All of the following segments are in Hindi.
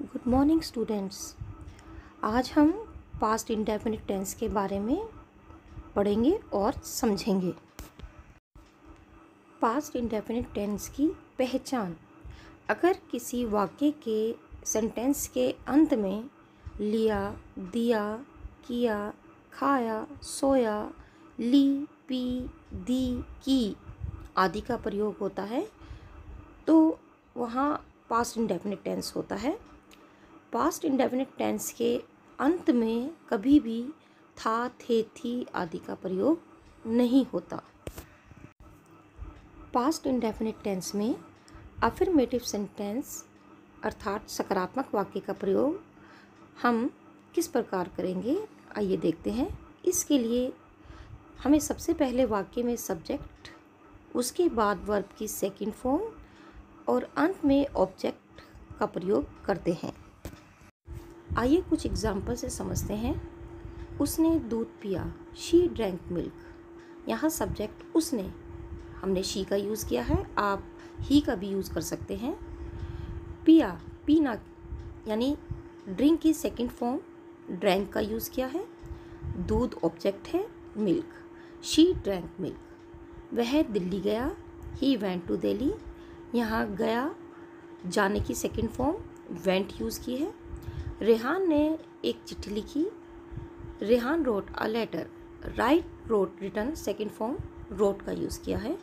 Good morning students. आज हम पास्ट इंडेफिनिट टेंस के बारे में पढ़ेंगे और समझेंगे। पास्ट इंडेफिनिट टेंस की पहचान। अगर किसी वाक्य के सेंटेंस के अंत में लिया, दिया, किया, खाया, सोया, ली, पी, दी, की आदि का प्रयोग होता है तो वहाँ पास्ट इंडेफिनिट टेंस होता है। पास्ट इंडेफिनिट टेंस के अंत में कभी भी था, थे, थी आदि का प्रयोग नहीं होता। पास्ट इंडेफिनिट टेंस में अफर्मेटिव सेंटेंस अर्थात सकारात्मक वाक्य का प्रयोग हम किस प्रकार करेंगे, आइए देखते हैं। इसके लिए हमें सबसे पहले वाक्य में सब्जेक्ट, उसके बाद वर्ब की सेकंड फॉर्म और अंत में ऑब्जेक्ट का प्रयोग करते हैं। आइए कुछ एग्जाम्पल से समझते हैं। उसने दूध पिया, शी ड्रैंक मिल्क। यहाँ सब्जेक्ट उसने, हमने शी का यूज़ किया है, आप ही का भी यूज़ कर सकते हैं। पिया, पीना यानी ड्रिंक की सेकंड फॉर्म ड्रैंक का यूज़ किया है। दूध ऑब्जेक्ट है, मिल्क, शी ड्रैंक मिल्क। वह दिल्ली गया, ही वेंट टू दिल्ली। यहाँ गया जाने की सेकंड फॉर्म वेंट यूज़ की है। रेहान ने एक चिट्ठी लिखी, Rehan wrote a letter. Write wrote written second form wrote का यूज़ किया है।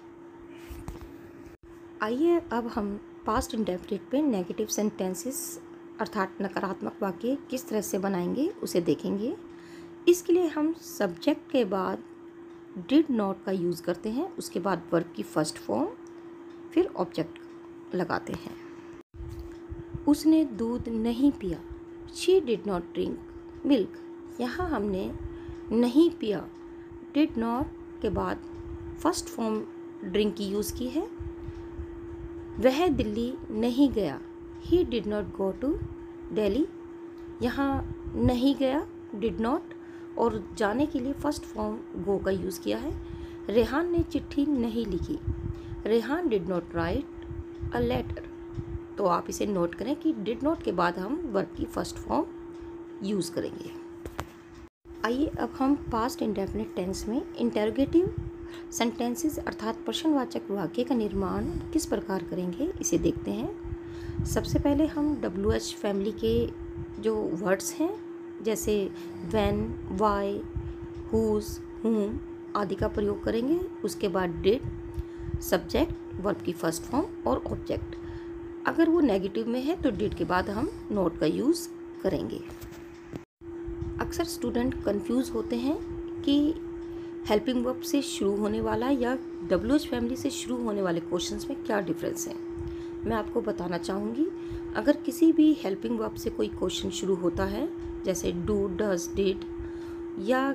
आइए अब हम पास्ट इंडेफिनिट पे नेगेटिव सेंटेंसेस अर्थात नकारात्मक वाक्य किस तरह से बनाएंगे उसे देखेंगे। इसके लिए हम सब्जेक्ट के बाद डिड नॉट का यूज़ करते हैं, उसके बाद वर्ब की फर्स्ट फॉर्म, फिर ऑब्जेक्ट लगाते हैं। उसने दूध नहीं पिया, she did not drink milk. यहाँ हमने नहीं पिया, डिड नॉट के बाद फर्स्ट फॉर्म ड्रिंक की यूज़ की है। वह दिल्ली नहीं गया, he did not go to Delhi. यहाँ नहीं गया डिड नॉट और जाने के लिए फर्स्ट फॉर्म गो का यूज़ किया है। रेहान ने चिट्ठी नहीं लिखी, Rehan did not write a letter. तो आप इसे नोट करें कि डिड नॉट के बाद हम वर्ब की फर्स्ट फॉर्म यूज़ करेंगे। आइए अब हम पास्ट इंडेफिनिट टेंस में इंटरोगेटिव सेंटेंसेस अर्थात प्रश्नवाचक वाक्य का निर्माण किस प्रकार करेंगे इसे देखते हैं। सबसे पहले हम WH फैमिली के जो वर्ड्स हैं जैसे व्हेन, व्हाई, हुज, हुम आदि का प्रयोग करेंगे। उसके बाद डिड, सब्जेक्ट, वर्ब की फर्स्ट फॉर्म और ऑब्जेक्ट। अगर वो नेगेटिव में है तो डिड के बाद हम नॉट का यूज़ करेंगे। अक्सर स्टूडेंट कंफ्यूज होते हैं कि हेल्पिंग वर्ब से शुरू होने वाला या WH फैमिली से शुरू होने वाले क्वेश्चंस में क्या डिफरेंस है। मैं आपको बताना चाहूँगी, अगर किसी भी हेल्पिंग वर्ब से कोई क्वेश्चन शुरू होता है जैसे डू, डज, डिड या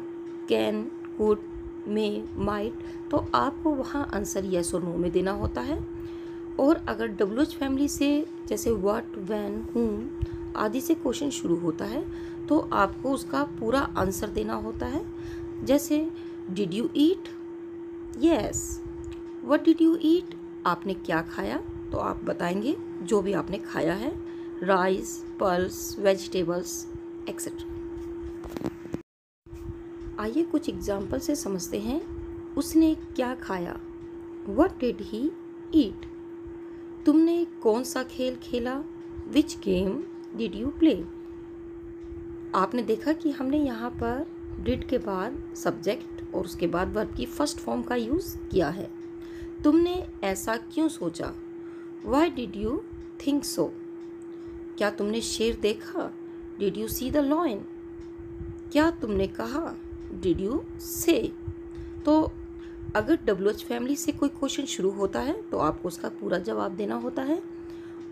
कैन, कुड, मे, माइट, तो आपको वहाँ आंसर यस और नो में देना होता है। और अगर WH फैमिली से जैसे व्हाट, व्हेन, हुम आदि से क्वेश्चन शुरू होता है तो आपको उसका पूरा आंसर देना होता है। जैसे did you eat, yes. What did you eat, आपने क्या खाया, तो आप बताएंगे जो भी आपने खाया है, राइस, पल्स, वेजिटेबल्स एक्सेट्रा। आइए कुछ एग्जाम्पल से समझते हैं। उसने क्या खाया, व्हाट डिड ही ईट। तुमने कौन सा खेल खेला, which game did you play. आपने देखा कि हमने यहाँ पर डिड के बाद सब्जेक्ट और उसके बाद वर्ब की फर्स्ट फॉर्म का यूज़ किया है। तुमने ऐसा क्यों सोचा, why did you think so. क्या तुमने शेर देखा, did you see the lion. क्या तुमने कहा, डिड यू से। तो अगर WH फैमिली से कोई क्वेश्चन शुरू होता है तो आपको उसका पूरा जवाब देना होता है।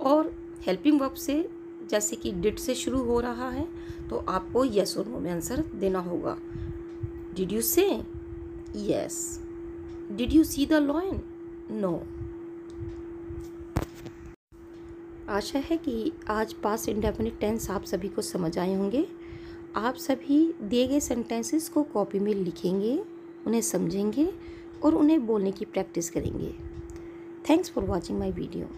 और हेल्पिंग वर्ब से जैसे कि डिड से शुरू हो रहा है तो आपको यस और नो में आंसर देना होगा। Did you say, yes. Did you see the lion, no. आशा है कि आज पास्ट इंडेफिनिट टेंस आप सभी को समझ आए होंगे। आप सभी दिए गए सेंटेंसेस को कॉपी में लिखेंगे, उन्हें समझेंगे और उन्हें बोलने की प्रैक्टिस करेंगे। Thanks for watching my video.